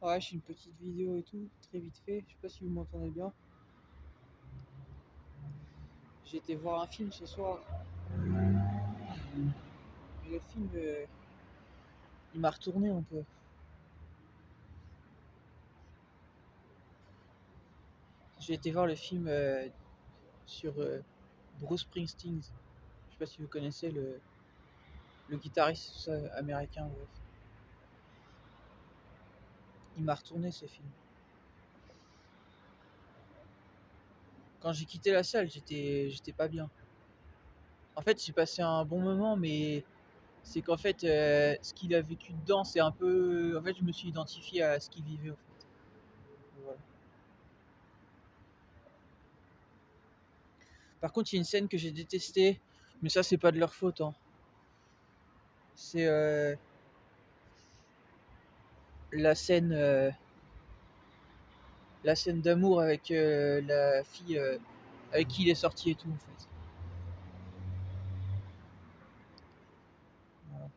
Ouais, je fais une petite vidéo et tout, très vite fait. Je sais pas si vous m'entendez bien. J'ai été voir un film ce soir. Et le film, il m'a retourné un peu. J'ai été voir le film sur Bruce Springsteen. Je sais pas si vous connaissez le guitariste américain. Bref. Il m'a retourné ce film. Quand j'ai quitté la salle, j'étais pas bien. En fait, j'ai passé un bon moment, mais c'est qu'en fait, ce qu'il a vécu dedans, c'est un peu. En fait, je me suis identifié à ce qu'il vivait, en fait. Voilà. Par contre, il y a une scène que j'ai détestée, mais ça, c'est pas de leur faute, hein. C'est la scène, euh, la scène d'amour avec la fille avec qui il est sorti et tout, en fait. Voilà.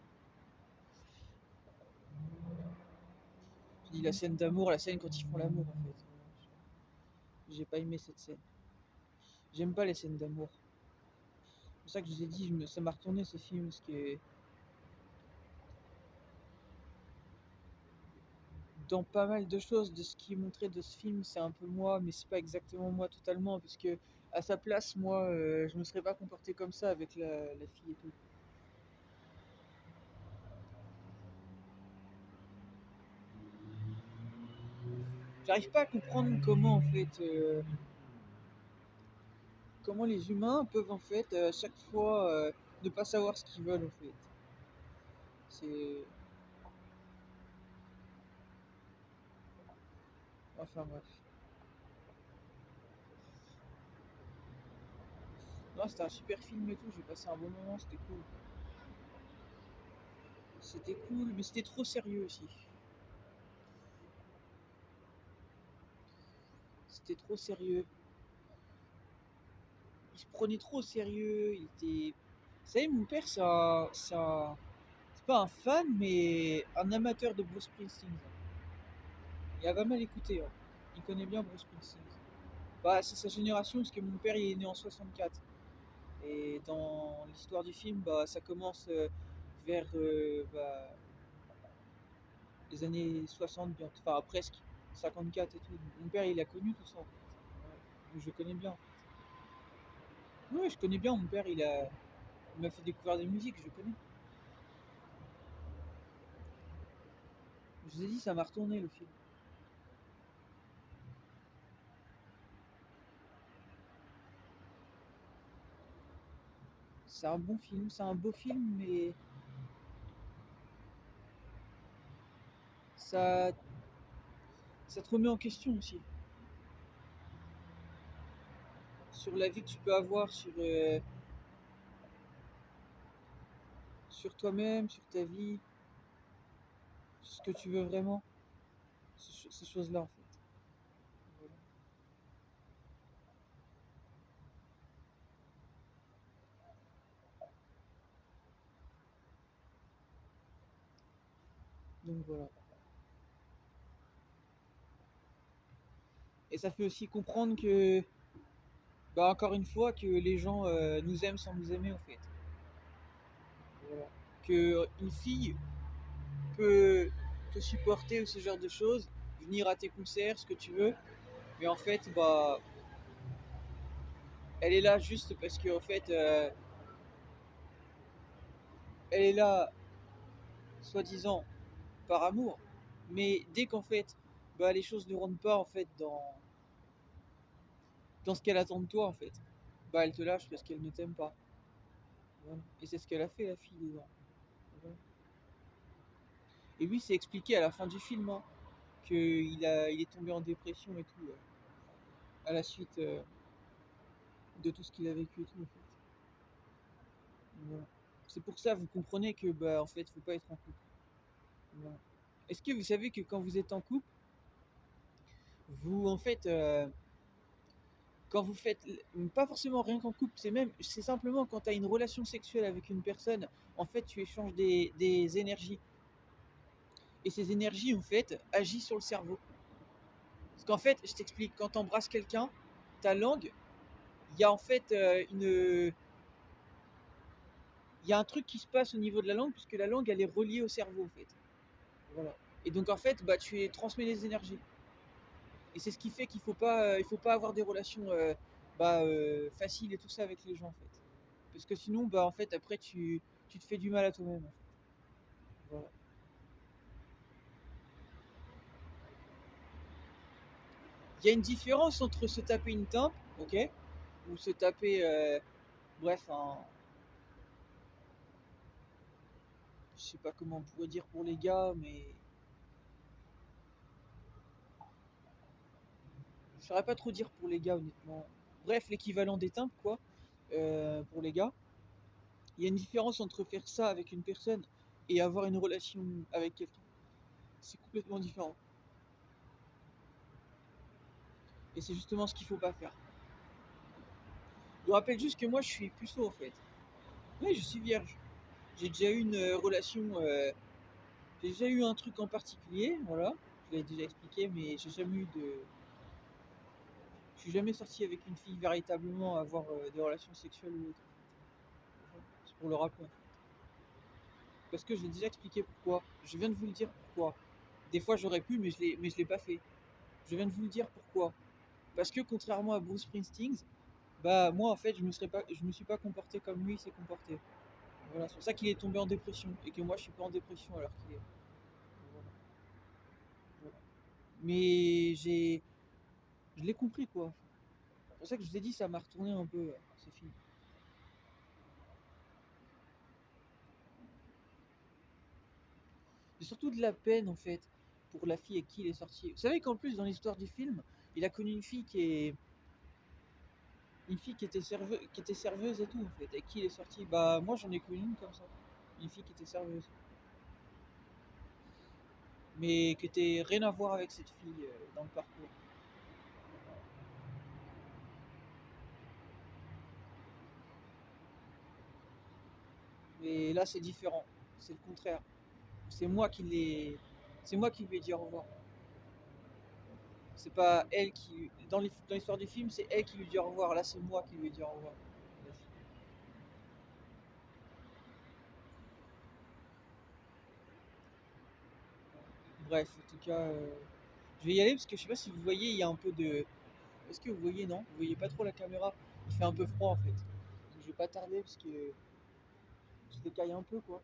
Je dis la scène d'amour, la scène quand ils font l'amour, en fait. J'ai pas aimé cette scène. J'aime pas les scènes d'amour. C'est pour ça que je vous ai dit, ça m'a retourné ce film, parce que dans pas mal de choses de ce qui est montré de ce film, c'est un peu moi, mais c'est pas exactement moi totalement, parce que à sa place, moi, je me serais pas comporté comme ça avec la fille et tout. J'arrive pas à comprendre comment en fait, comment les humains peuvent en fait à chaque fois ne pas savoir ce qu'ils veulent en fait. C'est, enfin bref. Non, c'était un super film et tout. J'ai passé un bon moment, c'était cool. C'était cool, mais c'était trop sérieux aussi. C'était trop sérieux. Il se prenait trop au sérieux. Il était. Vous savez, mon père, c'est pas un fan, mais un amateur de Bruce Springsteen. Il a pas mal écouté, hein. Il connaît bien Bruce Springsteen. Bah, c'est sa génération, parce que mon père il est né en 64. Et dans l'histoire du film, bah, ça commence vers les années 60, enfin presque 54 et tout. Mon père il a connu tout ça en fait. Ouais. Je connais bien. Oui, je connais bien. Mon père il m'a fait découvrir des musiques, je connais. Je vous ai dit, ça m'a retourné le film. C'est un bon film, c'est un beau film, mais ça, ça te remet en question aussi. Sur la vie que tu peux avoir, sur toi-même, sur ta vie, sur ce que tu veux vraiment, ces choses-là en fait. Voilà. Donc voilà. Et ça fait aussi comprendre que, bah, encore une fois, que les gens nous aiment sans nous aimer en fait. Voilà. Que une fille peut te supporter ou ce genre de choses, venir à tes concerts, ce que tu veux, mais en fait, bah, elle est là juste parce que en fait, elle est là, soi-disant, par amour. Mais dès qu'en fait, bah, les choses ne rentrent pas en fait dans ce qu'elle attend de toi en fait, bah elle te lâche parce qu'elle ne t'aime pas. Voilà. Et c'est ce qu'elle a fait la fille dedans. Voilà. Et lui, c'est expliqué à la fin du film, hein, il est tombé en dépression et tout, à la suite de tout ce qu'il a vécu et tout, en fait. Voilà. C'est pour ça, vous comprenez que, bah, en fait, faut pas être en couple. Voilà. Est-ce que vous savez que quand vous êtes en couple, vous, en fait, quand vous faites, pas forcément rien qu'en couple, c'est simplement quand tu as une relation sexuelle avec une personne, en fait, tu échanges des énergies. Et ces énergies, en fait, agissent sur le cerveau. Parce qu'en fait, je t'explique, quand t'embrasses quelqu'un, ta langue, il y a en fait il y a un truc qui se passe au niveau de la langue, puisque la langue, elle est reliée au cerveau, en fait. Voilà. Et donc, en fait, bah, transmets les énergies. Et c'est ce qui fait il faut pas avoir des relations faciles et tout ça avec les gens, en fait. Parce que sinon, bah, en fait, après, tu te fais du mal à toi-même, en fait. Voilà. Il y a une différence entre se taper une tempe, ok, ou se taper, bref, je sais pas comment on pourrait dire pour les gars, mais je saurais pas trop dire pour les gars, honnêtement. Bref, l'équivalent des timbres, quoi, pour les gars. Il y a une différence entre faire ça avec une personne et avoir une relation avec quelqu'un. C'est complètement différent. Et c'est justement ce qu'il faut pas faire. Je vous rappelle juste que moi, je suis puceau, en fait. Oui, je suis vierge. J'ai déjà eu une relation. J'ai déjà eu un truc en particulier, voilà. Je l'ai déjà expliqué, mais j'ai jamais eu de. Je suis jamais sorti avec une fille véritablement à avoir des relations sexuelles ou autre. C'est pour le rappeler. Parce que je l'ai déjà expliqué pourquoi. Je viens de vous le dire pourquoi. Des fois j'aurais pu, mais je l'ai pas fait. Je viens de vous le dire pourquoi. Parce que contrairement à Bruce Springsteen, bah moi en fait je me suis pas comporté comme lui s'est comporté. Voilà, c'est pour ça qu'il est tombé en dépression et que moi je suis pas en dépression alors qu'il est. Voilà, voilà. Mais je l'ai compris quoi. C'est pour ça que je vous ai dit ça m'a retourné un peu ce film. J'ai surtout de la peine en fait pour la fille avec qui il est sorti. Vous savez qu'en plus dans l'histoire du film, il a connu une fille qui était serveuse et tout en fait, avec qui il est sorti. Bah moi j'en ai connu une comme ça, une fille qui était serveuse, mais qui était rien à voir avec cette fille dans le parcours. Mais là c'est différent, c'est le contraire. C'est moi qui l'ai, c'est moi qui lui ai dit au revoir. C'est pas elle qui, dans l'histoire du film, c'est elle qui lui dit au revoir. Là c'est moi qui lui ai dit au revoir. Bref, en tout cas, je vais y aller parce que je sais pas si vous voyez, il y a un peu de. Est-ce que vous voyez, non? Vous voyez pas trop la caméra? Il fait un peu froid en fait. Donc, je vais pas tarder parce que je décaille un peu quoi.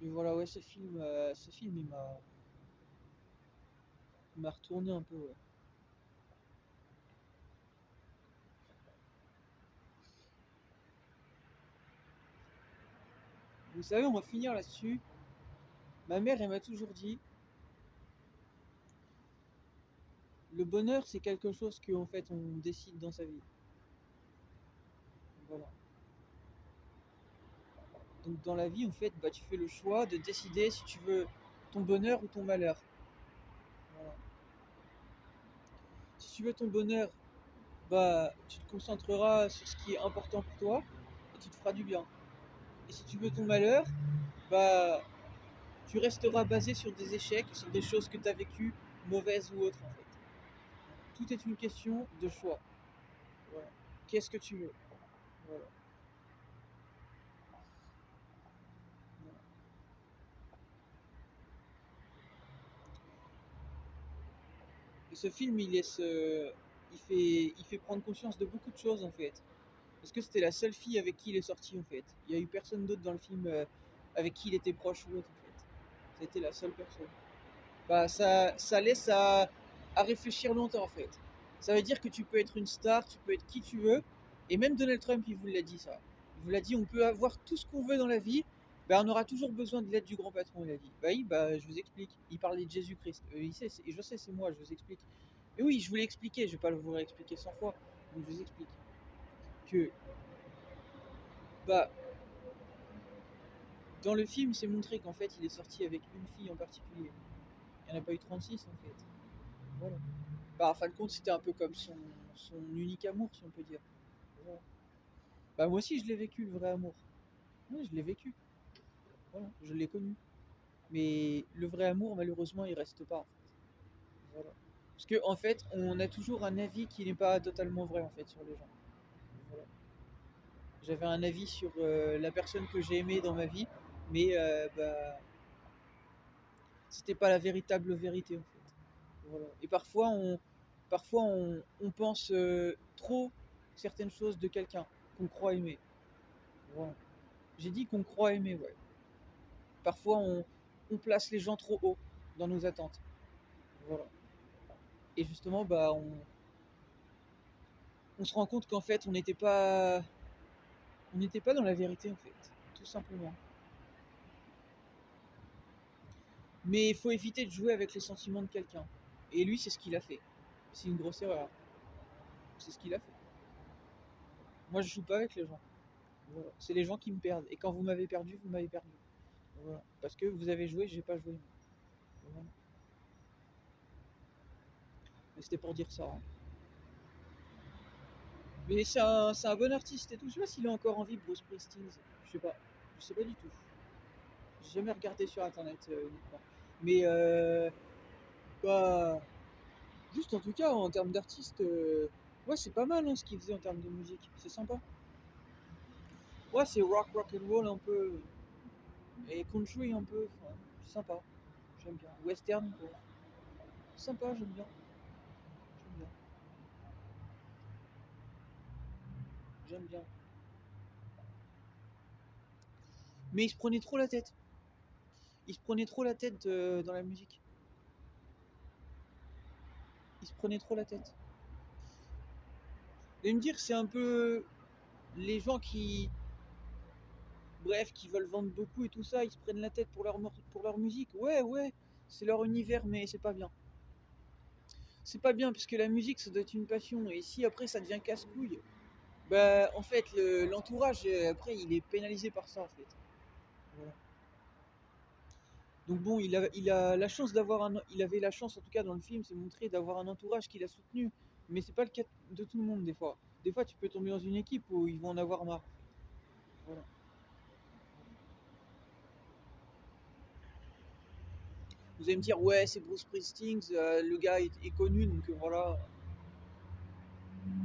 Mais voilà, ouais, ce film il m'a retourné un peu. Ouais. Vous savez, on va finir là-dessus. Ma mère, elle m'a toujours dit, le bonheur, c'est quelque chose que en fait on décide dans sa vie. Voilà. Donc dans la vie, en fait, bah, tu fais le choix de décider si tu veux ton bonheur ou ton malheur. Voilà. Si tu veux ton bonheur, bah, tu te concentreras sur ce qui est important pour toi et tu te feras du bien. Et si tu veux ton malheur, bah, tu resteras basé sur des échecs, sur des choses que tu as vécues, mauvaises ou autres en fait. Tout est une question de choix. Voilà. Qu'est-ce que tu veux? Voilà. Et ce film, il fait prendre conscience de beaucoup de choses en fait. Parce que c'était la seule fille avec qui il est sorti en fait. Il n'y a eu personne d'autre dans le film avec qui il était proche ou autre en fait. C'était la seule personne. Bah, ça laisse à réfléchir longtemps en fait. Ça veut dire que tu peux être une star, tu peux être qui tu veux. Et même Donald Trump, il vous l'a dit ça. Il vous l'a dit, on peut avoir tout ce qu'on veut dans la vie, bah, on aura toujours besoin de l'aide du grand patron, il a dit. Bah oui, bah je vous explique. Il parlait de Jésus-Christ. Je sais, c'est moi, je vous explique. Et oui, je vous l'ai expliqué, je vais pas vous réexpliquer 100 fois. Donc je vous explique que bah dans le film, c'est montré qu'en fait, il est sorti avec une fille en particulier. Il n'y en a pas eu 36 en fait. Voilà. Bah, en fin de compte, c'était un peu comme son unique amour, si on peut dire. Voilà. Bah, moi aussi, je l'ai vécu, le vrai amour. Oui, je l'ai vécu. Voilà, je l'ai connu. Mais le vrai amour, malheureusement, il reste pas. Voilà. Parce que en fait, on a toujours un avis qui n'est pas totalement vrai en fait sur les gens. Voilà. J'avais un avis sur la personne que j'ai aimée dans ma vie, mais c'était pas la véritable vérité en fait. Voilà. Et parfois on pense trop certaines choses de quelqu'un qu'on croit aimer. Voilà. J'ai dit qu'on croit aimer, ouais. Parfois on place les gens trop haut dans nos attentes. Voilà. Et justement, on se rend compte qu'en fait, on n'était pas dans la vérité, en fait, tout simplement. Mais il faut éviter de jouer avec les sentiments de quelqu'un. Et lui, c'est ce qu'il a fait. C'est une grosse erreur. C'est ce qu'il a fait. Moi, je joue pas avec les gens. Voilà. C'est les gens qui me perdent. Et quand vous m'avez perdu, vous m'avez perdu. Voilà. Parce que vous avez joué, j'ai pas joué. Voilà. Mais c'était pour dire ça, hein. Mais c'est un bon artiste et tout. Je sais pas s'il est encore en vie, Bruce Springsteen. Je sais pas. Je sais pas du tout. J'ai jamais regardé sur internet uniquement. Mais bah, juste en tout cas, en termes d'artiste, ouais, c'est pas mal hein, ce qu'il faisait en termes de musique. C'est sympa. Ouais, c'est rock and roll un peu. Et country un peu. Enfin, c'est sympa. J'aime bien. Western, quoi. Sympa, j'aime bien. J'aime bien. J'aime bien. Mais il se prenait trop la tête. Il se prenait trop la tête dans la musique. Il se prenait trop la tête. Et me dire, c'est un peu les gens qui, bref, qui veulent vendre beaucoup et tout ça, ils se prennent la tête pour leur musique. Ouais, ouais, c'est leur univers, mais c'est pas bien. C'est pas bien, puisque la musique, ça doit être une passion. Et si après ça devient casse-couille, bah en fait, l'entourage, après, il est pénalisé par ça, en fait. Voilà. Donc bon, il a la chance il avait la chance, en tout cas dans le film, c'est montré d'avoir un entourage qui l'a soutenu. Mais c'est pas le cas de tout le monde, des fois. Des fois, tu peux tomber dans une équipe où ils vont en avoir marre. Voilà. Vous allez me dire, ouais, c'est Bruce Springsteen, le gars est connu, donc voilà,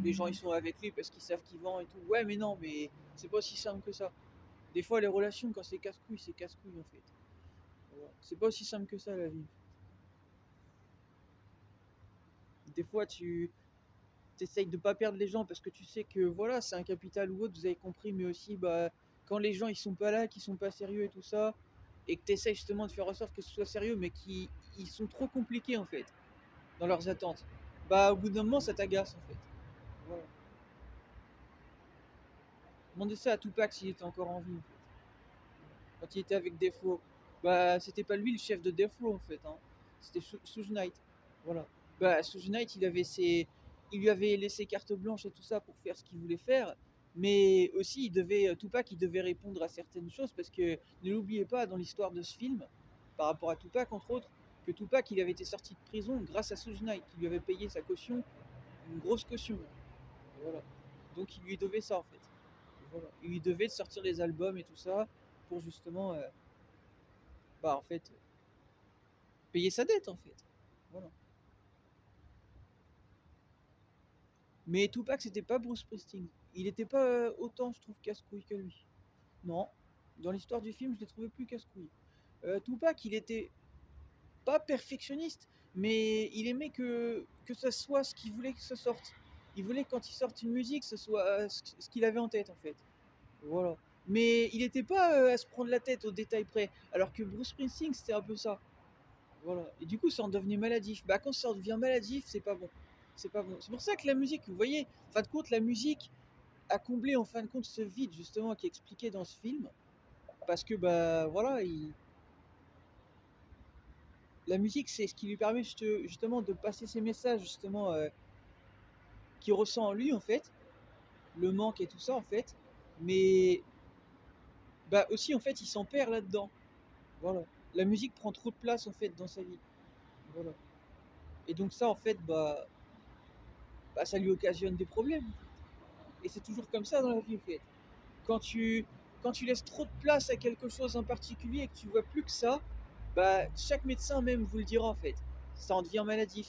les gens ils sont avec lui parce qu'ils savent qu'il vend et tout. Ouais, mais non, mais c'est pas aussi simple que ça. Des fois, les relations, quand c'est casse-couille en fait. Voilà. C'est pas aussi simple que ça la vie. Des fois, tu essayes de pas perdre les gens parce que tu sais que voilà, c'est un capital ou autre, vous avez compris, mais aussi bah, quand les gens ils sont pas là, qu'ils sont pas sérieux et tout ça, et que tu essayes justement de faire en sorte que ce soit sérieux, mais qu'ils ils sont trop compliqués en fait dans leurs attentes. Bah, au bout d'un moment, ça t'agace en fait. Voilà. Demandez ça à Tupac s'il était encore en vie, en fait. Quand il était avec Death Row. Bah, c'était pas lui le chef de Death Row, en fait, hein. C'était Suge Knight. Voilà. Bah, Suge Knight, il lui avait laissé carte blanche et tout ça pour faire ce qu'il voulait faire. Mais aussi, Tupac, il devait répondre à certaines choses parce que ne l'oubliez pas dans l'histoire de ce film, par rapport à Tupac, entre autres, que Tupac, il avait été sorti de prison grâce à Suge Knight, qui lui avait payé sa caution, une grosse caution. Voilà. Donc, il lui devait ça, en fait. Voilà. Il devait sortir les albums et tout ça pour justement, bah en fait, payer sa dette en fait. Voilà. Mais Tupac c'était pas Bruce Springsteen. Il était pas autant, je trouve, casse-couille que lui. Non. Dans l'histoire du film, je l'ai trouvé plus casse-couille. Tupac, il était pas perfectionniste, mais il aimait que ça soit ce qu'il voulait que ça sorte. Il voulait que quand il sorte une musique, ce soit ce qu'il avait en tête en fait. Voilà. Mais il n'était pas à se prendre la tête au détail près. Alors que Bruce Springsteen, c'était un peu ça. Voilà. Et du coup, ça en devenait maladif. Bah, quand ça en devient maladif, c'est pas bon. C'est pas bon. C'est pour ça que la musique, vous voyez, en fin de compte, la musique a comblé en fin de compte ce vide justement qui est expliqué dans ce film. Parce que, bah, voilà, la musique, c'est ce qui lui permet justement de passer ses messages, justement, qu'il ressent en lui, en fait. Le manque et tout ça, en fait. Mais, bah, aussi, en fait, il s'en perd là-dedans. Voilà. La musique prend trop de place, en fait, dans sa vie. Voilà. Et donc, ça, en fait, bah ça lui occasionne des problèmes. Et c'est toujours comme ça dans la vie, en fait. Quand tu, quand tu laisses trop de place à quelque chose en particulier et que tu vois plus que ça, Bah, chaque médecin même vous le dira en fait. Ça en devient maladif.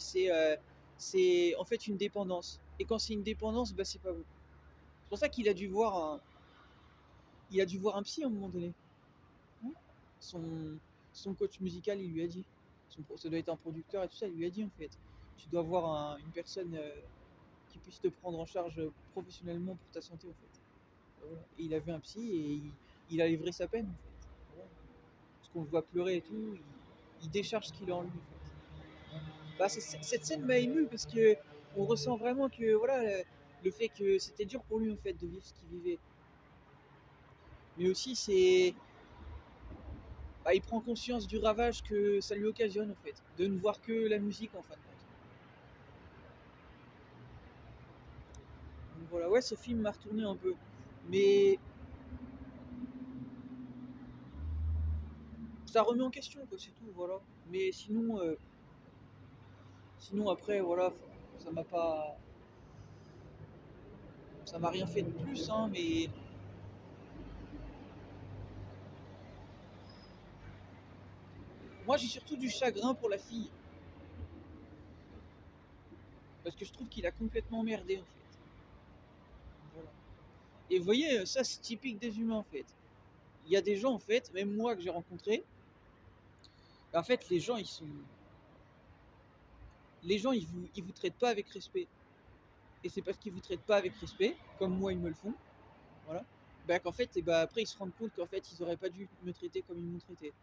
C'est en fait une dépendance. Et quand c'est une dépendance, bah c'est pas bon. C'est pour ça qu'il a dû voir il a dû voir un psy à un moment donné. Ouais. Son, son coach musical, il lui a dit. Ça doit être un producteur et tout ça, il lui a dit en fait. Tu dois avoir une personne qui puisse te prendre en charge professionnellement pour ta santé en fait. Voilà. Et il a vu un psy et il a livré sa peine en fait. Voilà. Parce qu'on le voit pleurer et tout, il décharge ce qu'il a en lui en fait. Bah, cette scène m'a ému parce que on ressent vraiment que voilà le fait que c'était dur pour lui en fait de vivre ce qu'il vivait. Mais aussi c'est bah, il prend conscience du ravage que ça lui occasionne en fait, de ne voir que la musique en fin de compte. Donc voilà, ouais, ce film m'a retourné un peu. Mais ça remet en question, quoi, c'est tout, voilà. Mais sinon après, voilà, ça m'a pas. Ça m'a rien fait de plus, hein, mais moi j'ai surtout du chagrin pour la fille. Parce que je trouve qu'il a complètement merdé en fait. Voilà. Et vous voyez, ça c'est typique des humains en fait. Il y a des gens en fait, même moi que j'ai rencontré, en fait les gens ils sont. Les gens ils vous traitent pas avec respect. Et c'est parce qu'ils vous traitent pas avec respect, comme moi ils me le font, voilà, bah qu'en fait, et bah après ils se rendent compte qu'en fait ils auraient pas dû me traiter comme ils m'ont traité.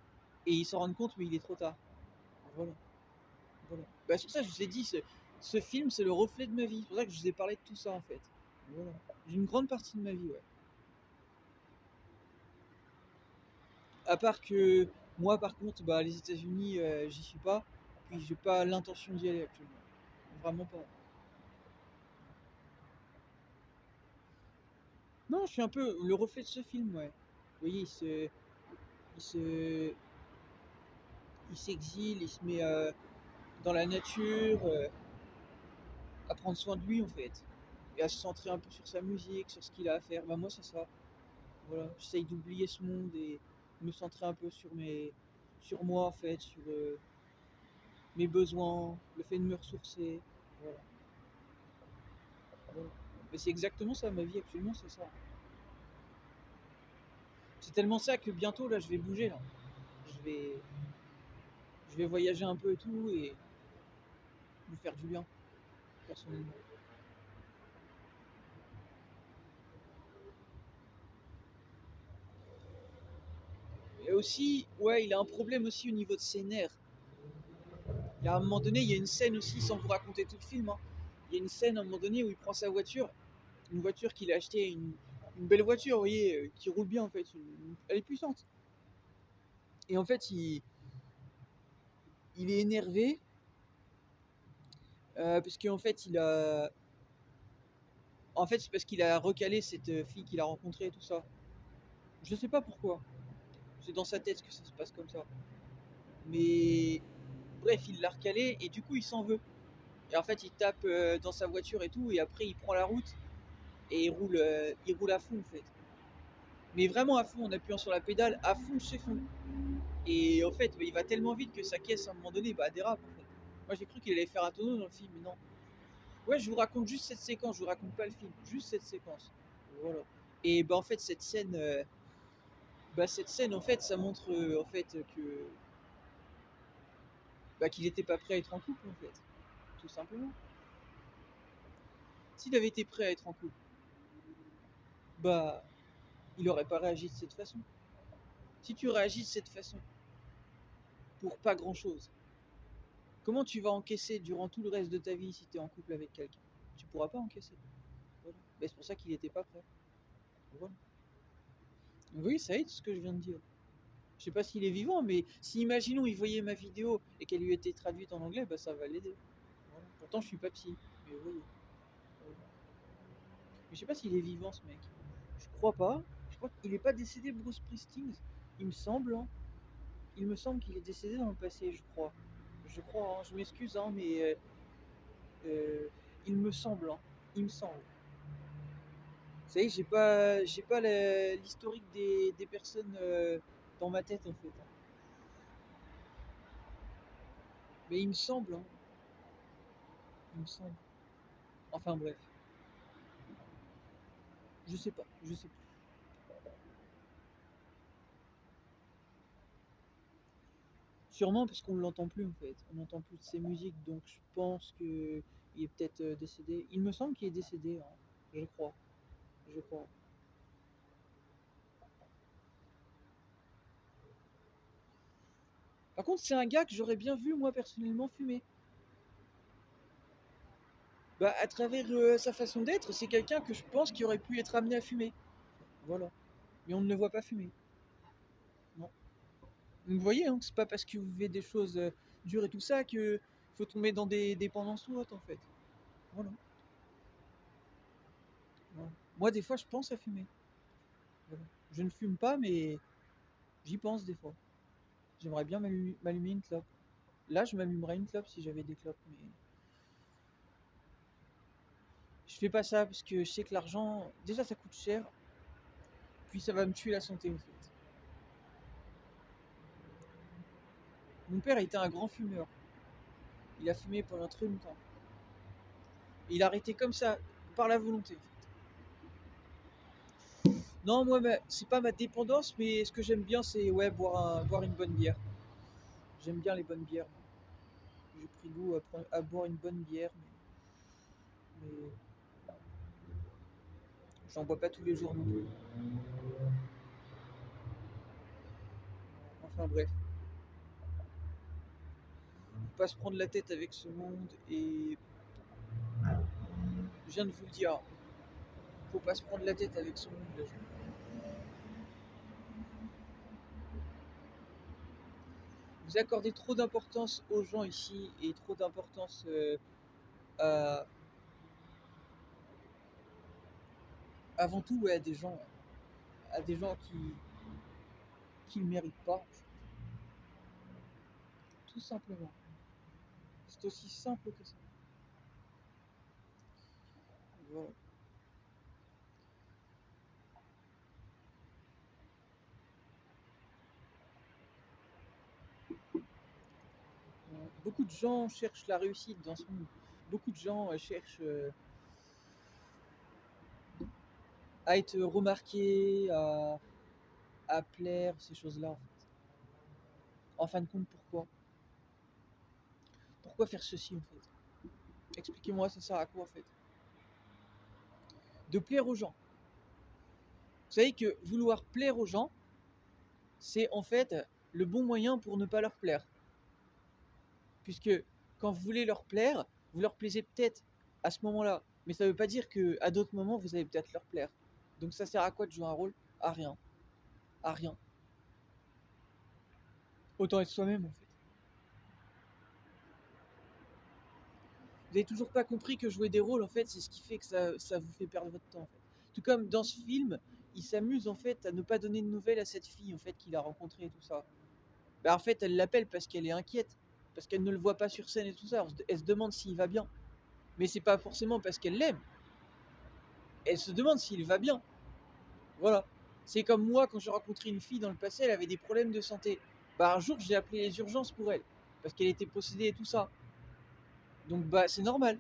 Et ils s'en rendent compte, mais il est trop tard. Voilà, voilà. Bah sur ça, je vous ai dit, ce film c'est le reflet de ma vie. C'est pour ça que je vous ai parlé de tout ça en fait. Voilà. Une grande partie de ma vie, ouais. À part que moi par contre, bah les États-Unis, j'y suis pas. Puis j'ai pas l'intention d'y aller actuellement. Vraiment pas. Non, je suis un peu le reflet de ce film, ouais. Vous voyez, il se, il s'exile, il se met dans la nature, à prendre soin de lui en fait, et à se centrer un peu sur sa musique, sur ce qu'il a à faire. Bah moi c'est ça. Voilà, j'essaye d'oublier ce monde et me centrer un peu sur moi en fait, sur mes besoins, le fait de me ressourcer. Voilà. Voilà. Mais c'est exactement ça, ma vie actuellement c'est ça. C'est tellement ça que bientôt là je vais bouger là. Je vais, je vais voyager un peu et tout et me faire du bien personnellement. Et aussi, ouais, il a un problème aussi au niveau de ses nerfs. Il y a un moment donné, il y a une scène aussi, sans vous raconter tout le film, hein, il y a une scène à un moment donné où il prend sa voiture, une voiture qu'il a achetée, une belle voiture, vous voyez, qui roule bien en fait, elle est puissante. Et en fait, il est énervé, parce qu'en fait, en fait, c'est parce qu'il a recalé cette fille qu'il a rencontrée et tout ça. Je sais pas pourquoi. C'est dans sa tête que ça se passe comme ça. Mais bref, il l'a recalé et du coup, il s'en veut. Et en fait, il tape dans sa voiture et tout, et après, il prend la route et il roule à fond en fait. Mais vraiment à fond, en appuyant sur la pédale, à fond chez fond. Et en fait, bah, il va tellement vite que sa caisse à un moment donné bah, dérape en fait. Moi j'ai cru qu'il allait faire un tonneau dans le film, mais non. Ouais, je vous raconte juste cette séquence, je vous raconte pas le film, juste cette séquence. Voilà. Et bah en fait cette scène en fait ça montre en fait que bah, qu'il était pas prêt à être en couple en fait, tout simplement. S'il avait été prêt à être en couple, bah il aurait pas réagi de cette façon. Si tu réagis de cette façon pour pas grand chose, comment tu vas encaisser durant tout le reste de ta vie si tu es en couple avec quelqu'un? Tu pourras pas encaisser. Voilà. Ben, c'est pour ça qu'il n'était pas prêt. Voilà. Oui, ça aide ce que je viens de dire. Je sais pas s'il est vivant, mais si imaginons il voyait ma vidéo et qu'elle lui était traduite en anglais, bah ça va l'aider. Voilà. Pourtant je suis pas psy, mais oui. Voilà. Mais je sais pas s'il est vivant ce mec. Je crois pas. Je crois qu'il est pas décédé Bruce Springsteen. Il me semble. Hein. Il me semble qu'il est décédé dans le passé, je crois. Je crois. Hein. Je m'excuse, hein, mais euh, il me semble. Hein. Il me semble. Vous savez, j'ai pas l'historique des personnes dans ma tête en fait. Mais il me semble, hein, il me semble. Enfin bref, je sais pas, je sais plus. Sûrement parce qu'on ne l'entend plus en fait. On n'entend plus de ses musiques, donc je pense que il est peut-être décédé. Il me semble qu'il est décédé, hein. Je crois. Je crois. Par contre, c'est un gars que j'aurais bien vu moi personnellement fumer. Bah, à travers sa façon d'être, c'est quelqu'un que je pense qui aurait pu être amené à fumer. Voilà. Mais on ne le voit pas fumer. Non. Donc vous voyez, hein, c'est pas parce que vous vivez des choses dures et tout ça que faut tomber dans des dépendances ou autre en fait. Voilà. Voilà. Moi, des fois, je pense à fumer. Voilà. Je ne fume pas, mais j'y pense des fois. J'aimerais bien m'allumer une clope. Là, je m'allumerais une clope si j'avais des clopes, mais je fais pas ça parce que je sais que l'argent, déjà, ça coûte cher, puis ça va me tuer la santé en fait. Mon père était un grand fumeur. Il a fumé pendant très longtemps. Il a arrêté comme ça, par la volonté. Non, moi, c'est pas ma dépendance, mais ce que j'aime bien, c'est ouais, boire une bonne bière. J'aime bien les bonnes bières. J'ai pris goût à boire une bonne bière, mais j'en bois pas tous les jours non plus. Enfin bref, faut pas se prendre la tête avec ce monde et je viens de vous le dire, faut pas se prendre la tête avec ce monde, les gens. Vous accordez trop d'importance aux gens ici et trop d'importance à, avant tout ouais, à des gens qui ne méritent pas, tout simplement. C'est aussi simple que ça. Voilà. Beaucoup de gens cherchent la réussite dans ce monde. Beaucoup de gens cherchent à être remarqués, à plaire, ces choses-là en fait. En fin de compte, pourquoi? Pourquoi faire ceci en fait? Expliquez-moi, ça sert à quoi en fait? De plaire aux gens. Vous savez que vouloir plaire aux gens, c'est en fait le bon moyen pour ne pas leur plaire. Puisque quand vous voulez leur plaire, vous leur plaisez peut-être à ce moment-là. Mais ça ne veut pas dire qu'à d'autres moments, vous allez peut-être leur plaire. Donc ça sert à quoi de jouer un rôle? À rien. À rien. Autant être soi-même en fait. Vous n'avez toujours pas compris que jouer des rôles, en fait, c'est ce qui fait que ça vous fait perdre votre temps. En fait. Tout comme dans ce film, il s'amuse en fait à ne pas donner de nouvelles à cette fille en fait qu'il a rencontrée et tout ça. Bah, en fait, elle l'appelle parce qu'elle est inquiète, parce qu'elle ne le voit pas sur scène et tout ça. Elle se demande s'il va bien. Mais c'est pas forcément parce qu'elle l'aime. Elle se demande s'il va bien. Voilà. C'est comme moi quand j'ai rencontré une fille dans le passé, elle avait des problèmes de santé. Bah un jour j'ai appelé les urgences pour elle parce qu'elle était possédée et tout ça. Donc bah c'est normal.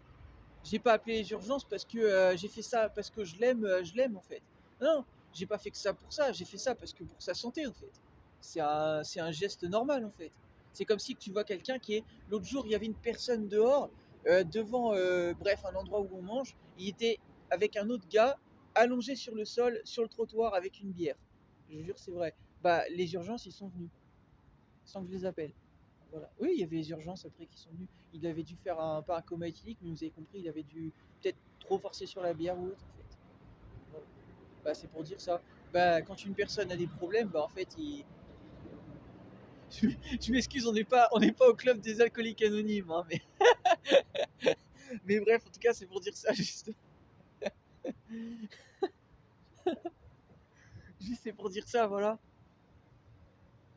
J'ai pas appelé les urgences parce que j'ai fait ça parce que je l'aime en fait. Non, j'ai pas fait que ça pour ça, j'ai fait ça parce que pour sa santé en fait. C'est un geste normal en fait. C'est comme si tu vois quelqu'un qui est. L'autre jour, il y avait une personne dehors, devant, bref, un endroit où on mange. Il était avec un autre gars, allongé sur le sol, sur le trottoir, avec une bière. Je vous jure, c'est vrai. Bah, les urgences, ils sont venus, sans que je les appelle. Voilà. Oui, il y avait les urgences après qui sont venues. Il avait dû faire pas un coma éthylique, mais vous avez compris, il avait dû peut-être trop forcer sur la bière ou autre en fait. Voilà. Bah, c'est pour dire ça. Bah, quand une personne a des problèmes, bah en fait, il. Je m'excuse, on n'est pas au club des alcooliques anonymes, hein, mais bref, en tout cas, c'est pour dire ça juste. Juste, c'est pour dire ça, voilà.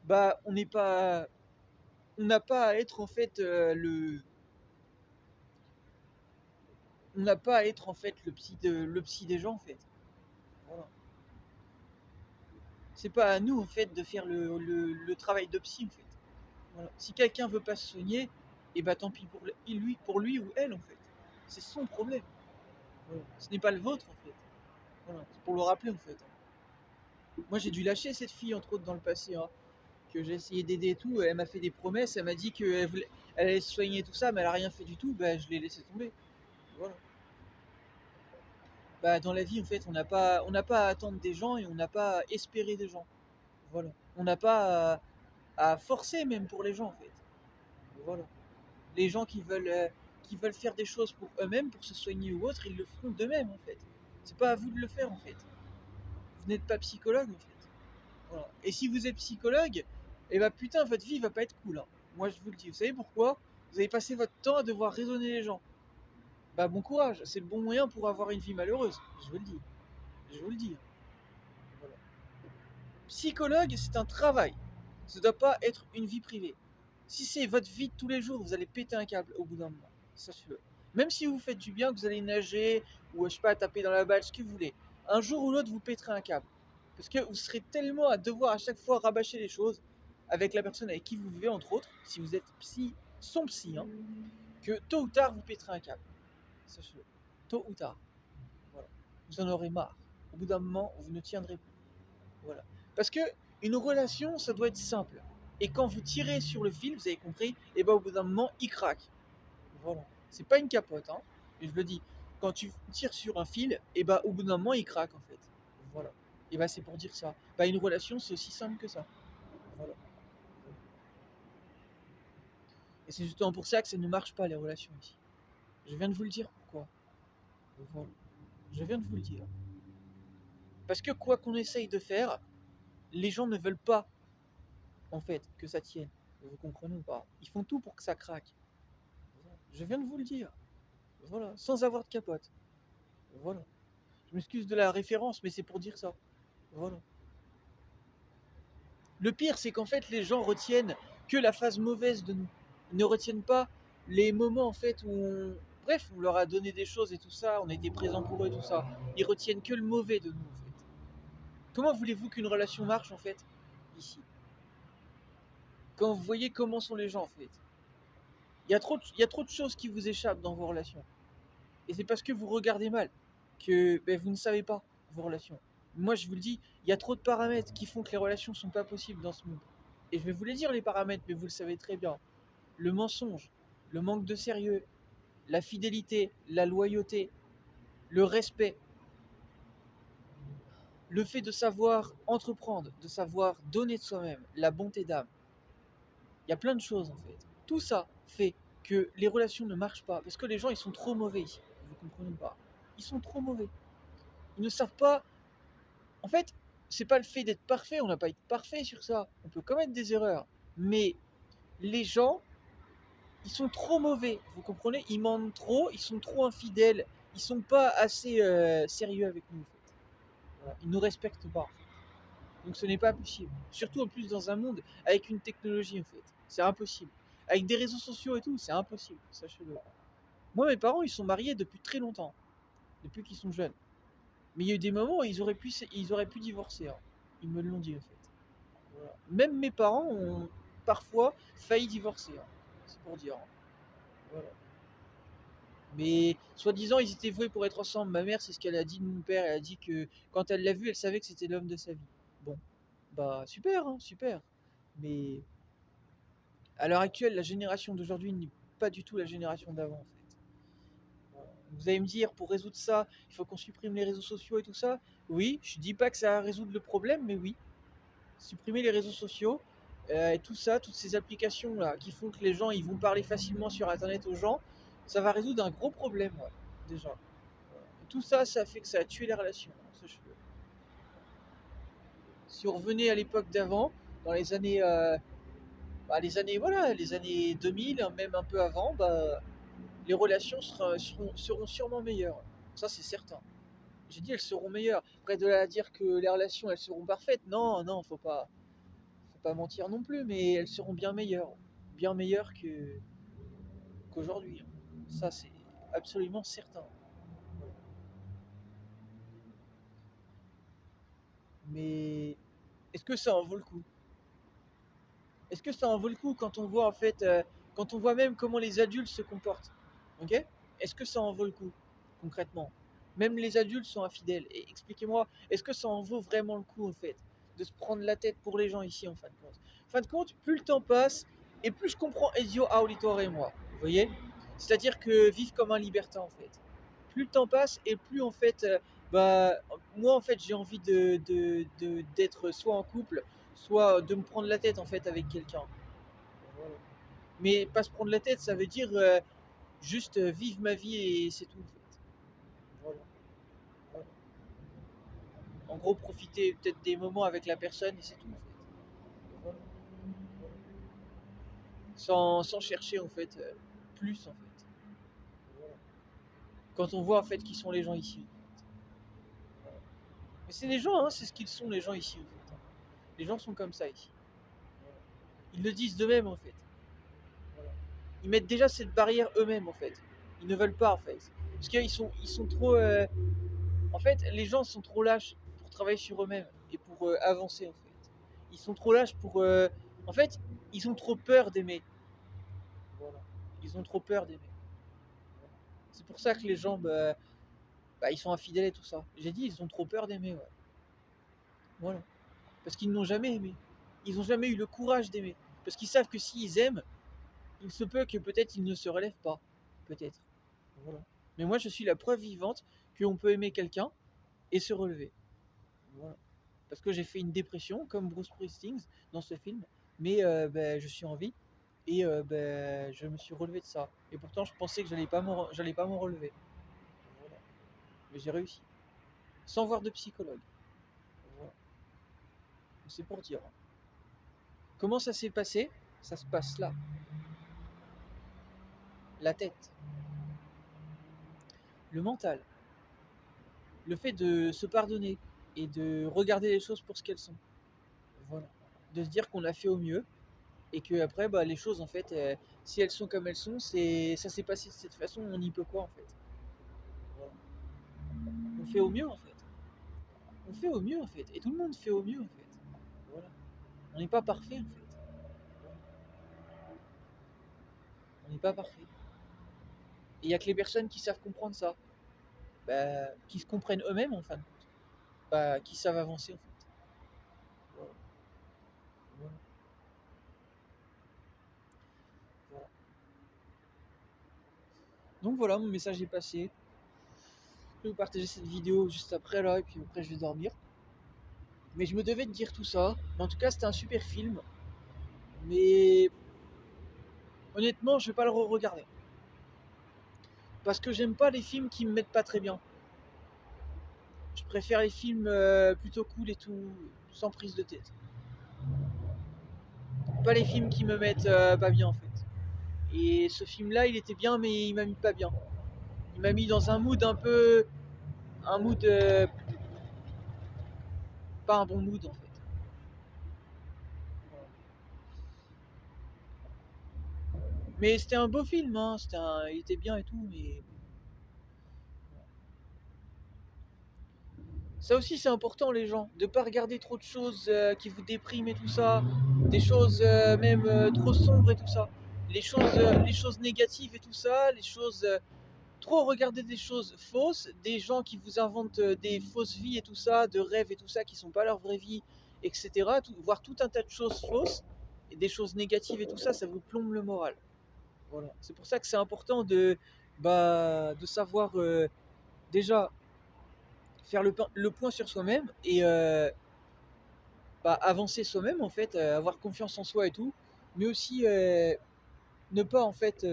Bah, on n'a pas à être en fait on n'a pas à être en fait le psy des gens en fait. Voilà. C'est pas à nous en fait de faire le travail de psy en fait. Voilà. Si quelqu'un veut pas se soigner, et bah tant pis pour lui ou elle en fait. C'est son problème. Voilà. Ce n'est pas le vôtre en fait. Voilà. C'est pour le rappeler en fait. Moi j'ai dû lâcher cette fille entre autres dans le passé, hein, que j'ai essayé d'aider et tout. Elle m'a fait des promesses, elle m'a dit elle allait se soigner et tout ça, mais elle a rien fait du tout. Bah je l'ai laissé tomber. Voilà. Bah dans la vie en fait on n'a pas à attendre des gens et on n'a pas à espérer des gens. Voilà. On n'a pas à forcer même pour les gens en fait. Voilà. Les gens qui veulent faire des choses pour eux-mêmes, pour se soigner ou autre, ils le feront d'eux-mêmes en fait. C'est pas à vous de le faire en fait. Vous n'êtes pas psychologue en fait. Voilà. Et si vous êtes psychologue, et bah putain, votre vie va pas être cool, hein. Moi je vous le dis. Vous savez pourquoi? Vous avez passé votre temps à devoir raisonner les gens. Bah bon courage, c'est le bon moyen pour avoir une vie malheureuse. Je vous le dis. Je vous le dis. Voilà. Psychologue, c'est un travail. Ça doit pas être une vie privée. Si c'est votre vie de tous les jours, vous allez péter un câble au bout d'un moment. Sachez-le. Même si vous faites du bien, que vous allez nager, ou je sais pas, taper dans la balle, ce que vous voulez, un jour ou l'autre, vous péterez un câble. Parce que vous serez tellement à devoir à chaque fois rabâcher les choses avec la personne avec qui vous vivez, entre autres, si vous êtes son psy, hein, que tôt ou tard, vous péterez un câble. Sachez-le. Tôt ou tard. Voilà. Vous en aurez marre. Au bout d'un moment, vous ne tiendrez plus. Voilà. Parce que une relation, ça doit être simple. Et quand vous tirez sur le fil, vous avez compris, et ben au bout d'un moment, il craque. Voilà. C'est pas une capote, hein. Et je le dis, quand tu tires sur un fil, et ben au bout d'un moment, il craque en fait. Voilà. Et ben c'est pour dire ça. Bah une relation, c'est aussi simple que ça. Voilà. Et c'est justement pour ça que ça ne marche pas les relations ici. Je viens de vous le dire pourquoi. Voilà. Je viens de vous le dire. Parce que quoi qu'on essaye de faire, les gens ne veulent pas en fait que ça tienne. Vous comprenez ou pas? Ils font tout pour que ça craque. Je viens de vous le dire. Voilà, sans avoir de capote. Voilà. Je m'excuse de la référence, mais c'est pour dire ça. Voilà. Le pire, c'est qu'en fait, les gens retiennent que la phase mauvaise de nous. Ils ne retiennent pas les moments en fait où bref, on leur a donné des choses et tout ça, on a été présent pour eux et tout ça. Ils retiennent que le mauvais de nous en fait. Comment voulez-vous qu'une relation marche en fait ici? Quand vous voyez comment sont les gens en fait. Il y a trop de choses qui vous échappent dans vos relations. Et c'est parce que vous regardez mal que vous ne savez pas vos relations. Moi, je vous le dis, il y a trop de paramètres qui font que les relations ne sont pas possibles dans ce monde. Et je vais vous les dire, les paramètres, mais vous le savez très bien. Le mensonge, le manque de sérieux, la fidélité, la loyauté, le respect, le fait de savoir entreprendre, de savoir donner de soi-même, la bonté d'âme. Il y a plein de choses en fait. Tout ça fait que les relations ne marchent pas parce que les gens ils sont trop mauvais ici. Vous comprenez pas? Ils sont trop mauvais. Ils ne savent pas. En fait, c'est pas le fait d'être parfait, on n'a pas été parfait sur ça. On peut commettre des erreurs. Mais les gens, ils sont trop mauvais. Vous comprenez? Ils mentent trop, ils sont trop infidèles, ils sont pas assez sérieux avec nous en fait. Voilà. Ils nous respectent pas. Donc ce n'est pas possible. Surtout en plus dans un monde avec une technologie en fait. C'est impossible. Avec des réseaux sociaux et tout, c'est impossible, sachez-le. Moi, mes parents, ils sont mariés depuis très longtemps, depuis qu'ils sont jeunes. Mais il y a eu des moments où ils auraient pu divorcer, hein. Ils me l'ont dit en fait. Voilà. Même mes parents ont parfois failli divorcer, hein. C'est pour dire, hein. Voilà. Mais soi-disant, ils étaient voués pour être ensemble. Ma mère, c'est ce qu'elle a dit de mon père. Elle a dit que quand elle l'a vu, elle savait que c'était l'homme de sa vie. Bon, bah super, hein, super. Mais à l'heure actuelle, la génération d'aujourd'hui n'est pas du tout la génération d'avant en fait. Vous allez me dire, pour résoudre ça, il faut qu'on supprime les réseaux sociaux et tout ça. Oui, je dis pas que ça va résoudre le problème, mais oui. Supprimer les réseaux sociaux, et tout ça, toutes ces applications là qui font que les gens ils vont parler facilement sur internet aux gens, ça va résoudre un gros problème, ouais, déjà. Et tout ça, ça fait que ça a tué les relations, hein, sachez-le. Si on revenait à l'époque d'avant, dans les années, voilà, les années 2000, hein, même un peu avant, les relations seront sûrement meilleures. Ça, c'est certain. J'ai dit elles seront meilleures. Après de là à dire que les relations elles seront parfaites, non, non, faut pas mentir non plus, mais elles seront bien meilleures qu'aujourd'hui. Ça, c'est absolument certain. Mais est-ce que ça en vaut le coup? Est-ce que ça en vaut le coup quand on voit en fait quand on voit même comment les adultes se comportent, ok? Est-ce que ça en vaut le coup, concrètement? Même les adultes sont infidèles. Et expliquez-moi, est-ce que ça en vaut vraiment le coup, en fait, de se prendre la tête pour les gens ici, en fin de compte? En fin de compte, plus le temps passe, et plus je comprends Ezio Auditore et moi, vous voyez? C'est-à-dire que vivre comme un libertin, en fait. Plus le temps passe, et plus, en fait, bah, moi, en fait, j'ai envie d'être soit en couple, soit de me prendre la tête, en fait, avec quelqu'un. Voilà. Mais pas se prendre la tête, ça veut dire juste vivre ma vie et c'est tout, en fait. Voilà. Voilà. En gros, profiter peut-être des moments avec la personne et c'est tout, en fait. Voilà. Voilà. Sans chercher, en fait, plus, en fait. Voilà. Quand on voit, en fait, qui sont les gens ici. Voilà. Mais c'est les gens, hein, c'est ce qu'ils sont, les gens ici, en fait. Les gens sont comme ça ici. Voilà. Ils le disent d'eux-mêmes, en fait. Voilà. Ils mettent déjà cette barrière eux-mêmes, en fait. Ils ne veulent pas, en fait. Parce ils sont trop... En fait, les gens sont trop lâches pour travailler sur eux-mêmes et pour avancer, en fait. Ils sont trop lâches pour... En fait, ils ont trop peur d'aimer. Voilà. Ils ont trop peur d'aimer. Voilà. C'est pour ça que les gens, ils sont infidèles et tout ça. J'ai dit, ils ont trop peur d'aimer, ouais. Voilà. Parce qu'ils n'ont jamais aimé. Ils n'ont jamais eu le courage d'aimer. Parce qu'ils savent que s'ils aiment, il se peut que peut-être ils ne se relèvent pas. Peut-être. Voilà. Mais moi, je suis la preuve vivante qu'on peut aimer quelqu'un et se relever. Voilà. Parce que j'ai fait une dépression, comme Bruce Springsteen dans ce film, mais je suis en vie et je me suis relevé de ça. Et pourtant, je pensais que j'allais pas m'en relever. Voilà. Mais j'ai réussi, sans voir de psychologue. Voilà. C'est pour dire. Comment ça s'est passé? Ça se passe là. La tête, le mental, le fait de se pardonner et de regarder les choses pour ce qu'elles sont. Voilà. De se dire qu'on a fait au mieux et que après les choses en fait si elles sont comme elles sont, ça s'est passé de cette façon, on n'y peut quoi en fait. Voilà. On fait au mieux en fait. On fait au mieux en fait. Et tout le monde fait au mieux en fait. Voilà. On n'est pas parfait en fait. Voilà. On n'est pas parfait. Et il n'y a que les personnes qui savent comprendre ça, qui se comprennent eux-mêmes en fin de compte, qui savent avancer en fait. Voilà. Voilà. Voilà. Donc voilà, mon message est passé. Je vais vous partager cette vidéo juste après là, et puis après je vais dormir. Mais je me devais de dire tout ça. Mais en tout cas, c'était un super film. Mais honnêtement, je vais pas le re-regarder. Parce que j'aime pas les films qui me mettent pas très bien. Je préfère les films plutôt cool et tout, sans prise de tête. Pas les films qui me mettent pas bien en fait. Et ce film-là, il était bien, mais il m'a mis pas bien. Il m'a mis dans un mood un peu... Un mood... pas un bon mood en fait. Mais c'était un beau film, hein. Il était bien et tout, mais... Ça aussi c'est important les gens, de pas regarder trop de choses qui vous dépriment et tout ça, des choses même trop sombres et tout ça, les choses négatives et tout ça, les choses trop regarder des choses fausses, des gens qui vous inventent des fausses vies et tout ça, de rêves et tout ça qui sont pas leur vraie vie, etc. Voir tout un tas de choses fausses et des choses négatives et tout ça, ça vous plombe le moral. Voilà. C'est pour ça que c'est important de savoir déjà faire le point sur soi-même et avancer soi-même en fait, avoir confiance en soi et tout, mais aussi ne pas en fait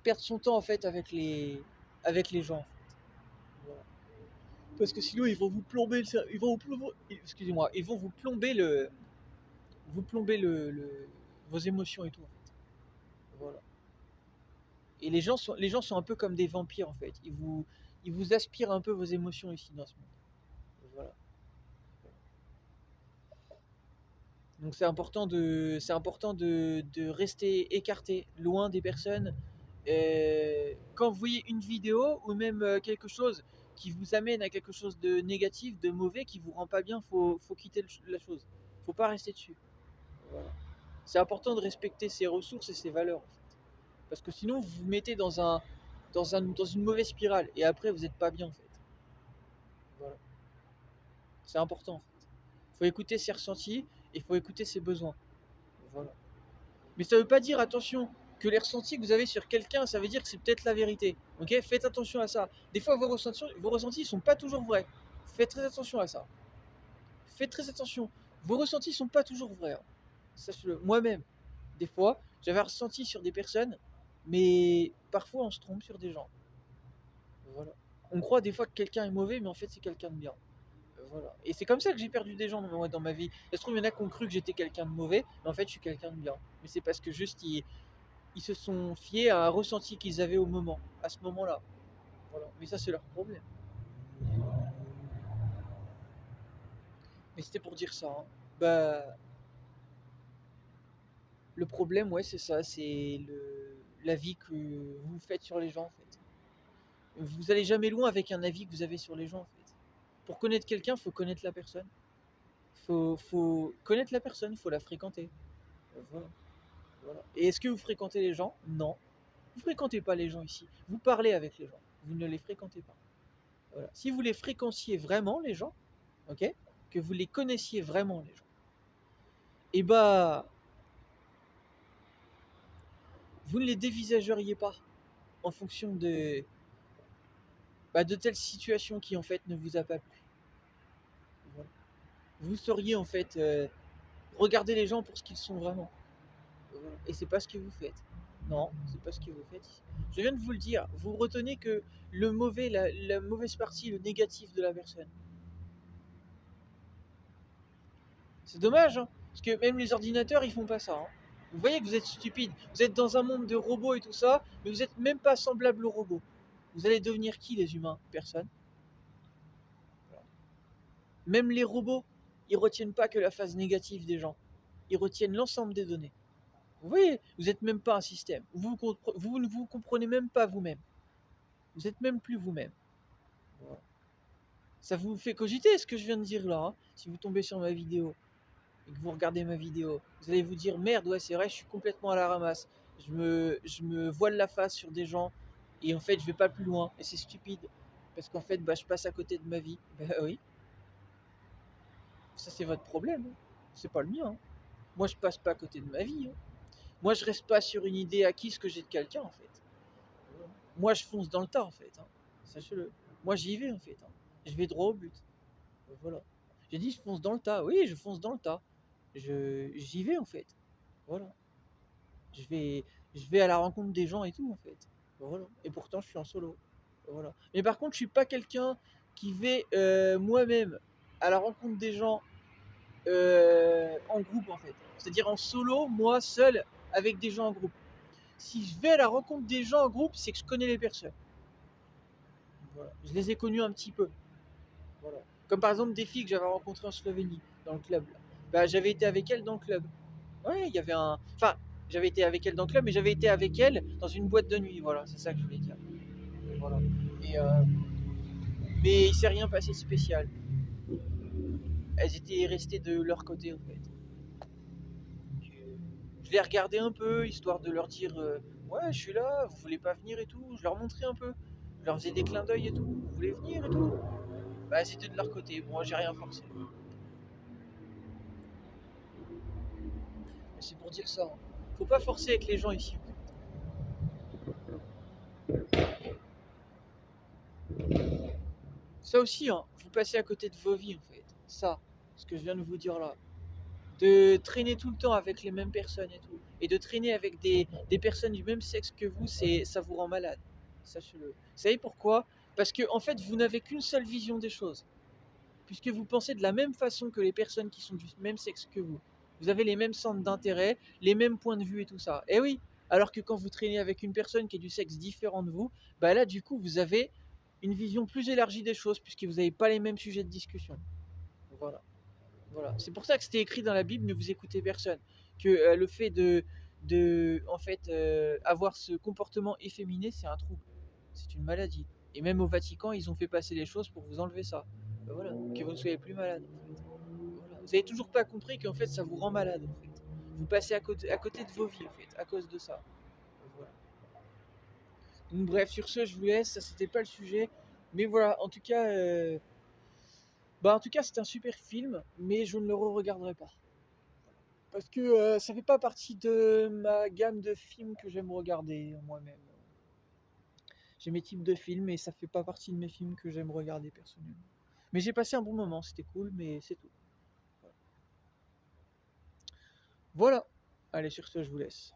perdre son temps en fait avec les gens. En fait. Voilà. Parce que sinon ils vont vous plomber ils vont vous plomber, excusez-moi, ils vont vous plomber vos émotions et tout en fait. Voilà. Et les gens sont un peu comme des vampires en fait. Ils vous aspirent un peu vos émotions ici dans ce monde. Voilà. Donc c'est important de rester écarté, loin des personnes. Quand vous voyez une vidéo ou même quelque chose qui vous amène à quelque chose de négatif, de mauvais, qui vous rend pas bien, faut quitter la chose. Faut pas rester dessus. Voilà. C'est important de respecter ses ressources et ses valeurs, en fait. Parce que sinon, vous vous mettez dans une mauvaise spirale. Et après, vous n'êtes pas bien, en fait. Voilà. C'est important, en fait. Il faut écouter ses ressentis et il faut écouter ses besoins. Voilà. Mais ça ne veut pas dire, attention, que les ressentis que vous avez sur quelqu'un, ça veut dire que c'est peut-être la vérité. Ok? Faites attention à ça. Des fois, vos ressentis ne sont pas toujours vrais. Faites très attention à ça. Faites très attention. Vos ressentis ne sont pas toujours vrais, hein. Sachez-le. Moi-même, des fois, j'avais un ressenti sur des personnes, mais parfois on se trompe sur des gens. Voilà. On croit des fois que quelqu'un est mauvais, mais en fait c'est quelqu'un de bien. Voilà. Et c'est comme ça que j'ai perdu des gens moi, dans ma vie. Ça se trouve, il y en a qui ont cru que j'étais quelqu'un de mauvais, mais en fait je suis quelqu'un de bien. Mais c'est parce que juste ils se sont fiés à un ressenti qu'ils avaient au moment, à ce moment-là. Voilà. Mais ça c'est leur problème. Mais c'était pour dire ça, hein. Bah, le problème, ouais, c'est ça, c'est l'avis que vous faites sur les gens, en fait. Vous allez jamais loin avec un avis que vous avez sur les gens, en fait. Pour connaître quelqu'un, il faut connaître la personne. Faut connaître la personne, il faut la fréquenter. Voilà, voilà. Et est-ce que vous fréquentez les gens? Non. Vous fréquentez pas les gens ici. Vous parlez avec les gens. Vous ne les fréquentez pas. Voilà. Si vous les fréquentiez vraiment, les gens, ok, que vous les connaissiez vraiment, les gens, et bah, vous ne les dévisageriez pas en fonction de telles situations qui en fait ne vous a pas plu. Voilà. Vous sauriez en fait regarder les gens pour ce qu'ils sont vraiment. Voilà. Et c'est pas ce que vous faites. Non, c'est pas ce que vous faites ici. Je viens de vous le dire. Vous retenez que le mauvais, la mauvaise partie, le négatif de la personne. C'est dommage, hein, parce que même les ordinateurs, ils font pas ça, hein. Vous voyez que vous êtes stupide. Vous êtes dans un monde de robots et tout ça, mais vous êtes même pas semblable aux robots. Vous allez devenir qui, les humains? Personne. Même les robots, ils retiennent pas que la phase négative des gens. Ils retiennent l'ensemble des données. Vous voyez, vous n'êtes même pas un système. Vous ne vous comprenez même pas vous-même. Vous n'êtes même plus vous-même. Voilà. Ça vous fait cogiter ce que je viens de dire là, hein, si vous tombez sur ma vidéo et que vous regardez ma vidéo. Vous allez vous dire, merde, ouais, c'est vrai, je suis complètement à la ramasse. Je me voile la face sur des gens et en fait, je vais pas plus loin. Et c'est stupide. Parce qu'en fait, bah, je passe à côté de ma vie. Bah oui, ça c'est votre problème, hein. C'est pas le mien, hein. Moi, je passe pas à côté de ma vie, hein. Moi, je reste pas sur une idée acquise que j'ai de quelqu'un, en fait. Moi, je fonce dans le tas, en fait, hein. Sachez-le. Moi, j'y vais, en fait, hein. Je vais droit au but. Voilà. J'ai dit, je fonce dans le tas. Oui, je fonce dans le tas. J'y vais, en fait. Voilà. Je vais, je vais à la rencontre des gens et tout, en fait. Voilà. Et pourtant, je suis en solo. Voilà. Mais par contre, je suis pas quelqu'un qui va moi-même à la rencontre des gens en groupe, en fait. C'est-à-dire en solo, moi seul, avec des gens en groupe. Si je vais à la rencontre des gens en groupe, c'est que je connais les personnes. Voilà. Je les ai connus un petit peu. Voilà. Comme par exemple des filles que j'avais rencontrées en Slovénie, dans le club. Là. Bah, j'avais été avec elles dans le club. Ouais, il y avait un. Enfin, j'avais été avec elles dans le club, mais j'avais été avec elles dans une boîte de nuit. Voilà, c'est ça que je voulais dire. Voilà. Et, mais il s'est rien passé de spécial. Elles étaient restées de leur côté en fait. Je les regardais un peu, histoire de leur dire ouais, je suis là, vous voulez pas venir et tout. Je leur montrais un peu. Je leur faisais des clins d'œil et tout. Vous voulez venir et tout. Bah, c'était de leur côté. Moi, j'ai rien forcé. C'est pour dire ça, hein. Faut pas forcer avec les gens ici. Ça aussi, hein, vous passez à côté de vos vies en fait. Ça, ce que je viens de vous dire là. De traîner tout le temps avec les mêmes personnes et tout. Et de traîner avec des personnes du même sexe que vous, ça vous rend malade. Sachez-le. Vous savez pourquoi? Parce que en fait, vous n'avez qu'une seule vision des choses. Puisque vous pensez de la même façon que les personnes qui sont du même sexe que vous. Vous avez les mêmes centres d'intérêt, les mêmes points de vue et tout ça. Et oui, alors que quand vous traînez avec une personne qui est du sexe différent de vous, bah là, du coup, vous avez une vision plus élargie des choses, puisque vous n'avez pas les mêmes sujets de discussion. Voilà. Voilà. C'est pour ça que c'était écrit dans la Bible, mais vous écoutez personne. Que le fait en fait, avoir ce comportement efféminé, c'est un trouble. C'est une maladie. Et même au Vatican, ils ont fait passer les choses pour vous enlever ça. Ben voilà, que vous ne soyez plus malade. En fait. Voilà. Vous n'avez toujours pas compris qu'en fait, ça vous rend malade. En fait. Vous passez à côté de vos vies, en fait, à cause de ça. Voilà. Donc, bref, sur ce, je vous laisse. Ça, c'était pas le sujet. Mais voilà, en tout cas, c'est un super film, mais je ne le re-regarderai pas. Parce que ça fait pas partie de ma gamme de films que j'aime regarder moi-même. J'ai mes types de films et ça fait pas partie de mes films que j'aime regarder personnellement. Mais j'ai passé un bon moment, c'était cool, mais c'est tout. Voilà. Allez, sur ce, je vous laisse.